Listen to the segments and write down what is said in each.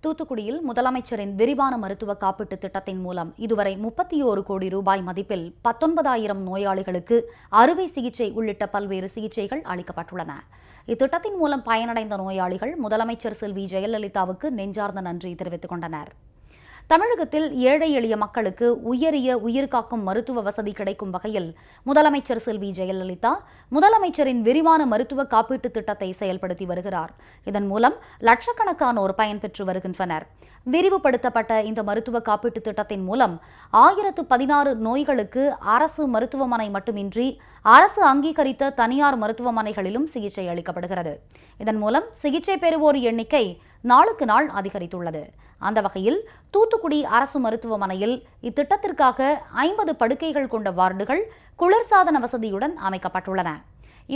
தூத்துக்குடியில் முதலமைச்சரின் விரிவான மருத்துவ காப்பீட்டு திட்டத்தின் மூலம் இதுவரை 31 கோடி ரூபாய் மதிப்பில் 19,000 நோயாளிகளுக்கு அறுவை சிகிச்சை உள்ளிட்ட பல்வேறு சிகிச்சைகள் அளிக்கப்பட்டுள்ளன. இத்திட்டத்தின் மூலம் பயனடைந்த நோயாளிகள் முதலமைச்சர் செல்வி ஜெயலலிதாவுக்கு நெஞ்சார்ந்த நன்றி தெரிவித்துக் கொண்டனர். தமிழகத்தில் ஏழை எளிய மக்களுக்கு உயரிய உயிர்காக்கும் மருத்துவ வசதி கிடைக்கும் வகையில் முதலமைச்சர் செல்வி ஜெயலலிதா முதலமைச்சரின் விரிவான மருத்துவ காப்பீட்டு திட்டத்தை செயல்படுத்தி வருகிறார். இதன் மூலம் லட்சக்கணக்கானோர் பயன்பெற்று வருகின்றனர். விரிவுபடுத்தப்பட்ட இந்த மருத்துவ காப்பீட்டு திட்டத்தின் மூலம் 1016 நோய்களுக்கு அரசு மருத்துவமனை மட்டுமின்றி அரசு அங்கீகரித்த தனியார் மருத்துவமனைகளிலும் சிகிச்சை அளிக்கப்படுகிறது. இதன் மூலம் சிகிச்சை பெறுவோர் எண்ணிக்கை நாளுக்கு நாள் அதிகரித்துள்ளது. அந்த வகையில் தூத்துக்குடி அரசு மருத்துவமனையில் இத்திட்டத்திற்காக 50 படுக்கைகள் கொண்ட வார்டுகள் குளிர்சாதன வசதியுடன் அமைக்கப்பட்டுள்ளன.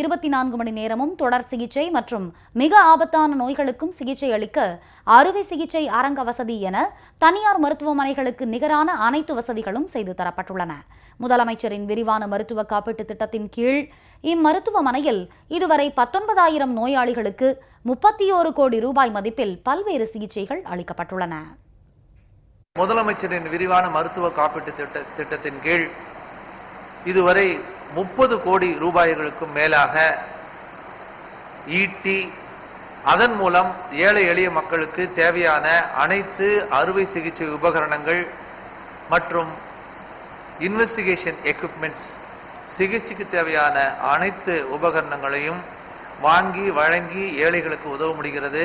24 மணி நேரமும் தொடர் சிகிச்சை மற்றும் மிக ஆபத்தான நோய்களுக்கும் சிகிச்சை அளிக்க அறுவை சிகிச்சை அரங்க வசதி என தனியார் மருத்துவமனைகளுக்கு நிகரான அனைத்து வசதிகளும் செய்து தரப்பட்டுள்ளன. முதலமைச்சரின் விரிவான மருத்துவ காப்பீட்டு திட்டத்தின் கீழ் இம்மருத்துவமனையில் இதுவரை 19,000 நோயாளிகளுக்கு 31 கோடி ரூபாய் மதிப்பில் பல்வேறு சிகிச்சைகள் அளிக்கப்பட்டுள்ளன. முதலமைச்சரின் விரிவான மருத்துவ காப்பீட்டு திட்டத்தின் கீழ் இதுவரை 30 கோடி ரூபாய்களுக்கும் மேலாக ஈட்டி அதன் மூலம் ஏழை எளிய மக்களுக்கு தேவையான அனைத்து அறுவை சிகிச்சை உபகரணங்கள் மற்றும் இன்வெஸ்டிகேஷன் எக்யூப்மெண்ட்ஸ் சிகிச்சைக்கு தேவையான அனைத்து உபகரணங்களையும் வாங்கி வழங்கி ஏழைகளுக்கு உதவ முடிகிறது.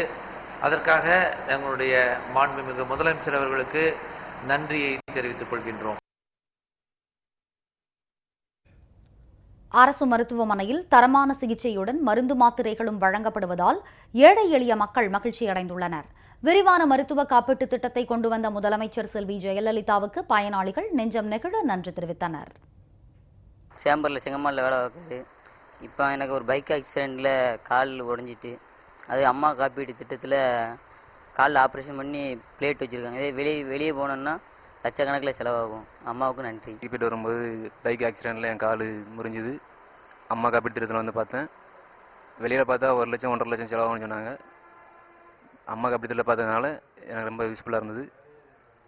அதற்காக எங்களுடைய மாண்புமிகு முதலமைச்சர் அவர்களுக்கு நன்றியை தெரிவித்துக் கொள்கின்றோம். அரசு மருத்துவமனையில் தரமான சிகிச்சையுடன் மருந்து மாத்திரைகளும் வழங்கப்படுவதால் ஏழை எளிய மக்கள் மகிழ்ச்சி அடைந்துள்ளனர். விரிவான மருத்துவ காப்பீட்டு திட்டத்தை கொண்டு வந்த முதலமைச்சர் செல்வி ஜெயலலிதாவுக்கு பயனாளிகள் நெஞ்சம் நெகிழ நன்றி தெரிவித்தனர். சேம்பரில் செங்கம்மாவில் வேலை பார்க்குது. இப்போ எனக்கு ஒரு பைக் ஆக்சிடெண்ட்டில் கால் உடஞ்சிட்டு அது அம்மா காப்பீட்டு திட்டத்தில் காலில் ஆப்ரேஷன் பண்ணி பிளேட் வச்சுருக்காங்க. இதே வெளியே போனோன்னா லட்சக்கணக்கில் செலவாகும். அம்மாவுக்கு நன்றி. போயிட்டு வரும்போது பைக் ஆக்சிடெண்ட்டில் என் கால் முறிஞ்சுது. அம்மா காப்பீட்டு திட்டத்தில் வந்து பார்த்தேன். வெளியில் பார்த்தா 1 லட்சம் 1.5 லட்சம் செலவாகும்னு சொன்னாங்க. அம்மா காப்பீட்டு திட்டத்தில் பார்த்ததுனால எனக்கு ரொம்ப யூஸ்ஃபுல்லாக இருந்தது.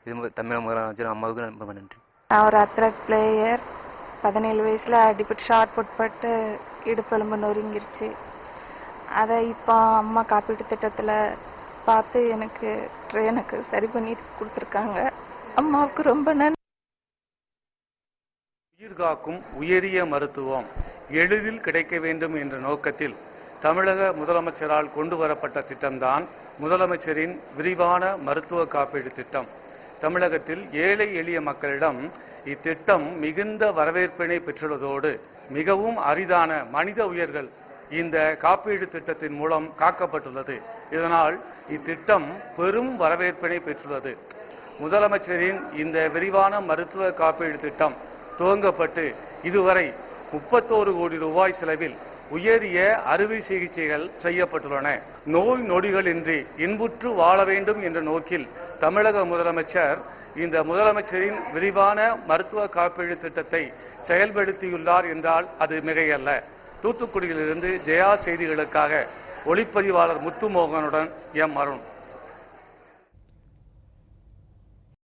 இது தமிழக முதலமைச்சர் அம்மாவுக்கு ரொம்ப நன்றி. நான் ஒரு அத்லட் பிளேயர். 17 வயசில் அடிப்பட்டு ஷார்ட் போட்டு இடுப்பெலும்பு நொறுங்கிருச்சு. அதை இப்போ அம்மா காப்பீட்டு திட்டத்தில் பார்த்து எனக்கு சரி பண்ணி கொடுத்துருக்காங்க. அம்மாவுக்கு ரொம்ப நன்றி. உயிர்காக்கும் உயரிய மருத்துவம் எளிதில் கிடைக்க வேண்டும் என்ற நோக்கத்தில் தமிழக முதலமைச்சரால் கொண்டு வரப்பட்ட திட்டம்தான் முதலமைச்சரின் விரிவான மருத்துவ காப்பீடு திட்டம். தமிழகத்தில் ஏழை எளிய மக்களிடம் இத்திட்டம் மிகுந்த வரவேற்பினை பெற்றுள்ளதோடு மிகவும் அரிதான மனித உயிர்கள் இந்த காப்பீடு திட்டத்தின் மூலம் காக்கப்பட்டுள்ளது. இதனால் இத்திட்டம் பெரும் வரவேற்பினை பெற்றுள்ளது. முதலமைச்சரின் இந்த விரிவான மருத்துவ காப்பீடு திட்டம் துவங்கப்பட்டு இதுவரை 31 கோடி ரூபாய் செலவில் உயரிய அறுவை சிகிச்சைகள் செய்யப்பட்டுள்ளன. நோய் நொடிகளின்றி இன்புற்று வாழ வேண்டும் என்ற நோக்கில் தமிழக முதலமைச்சர் இந்த முதலமைச்சரின் விரிவான மருத்துவ காப்பீடு திட்டத்தை செயல்படுத்தியுள்ளார் என்றால் அது மிகையல்ல. தூத்துக்குடியிலிருந்து ஜெயா செய்திகளுக்காக ஒளிப்பதிவாளர் முத்துமோகனுடன் எம் அருண்.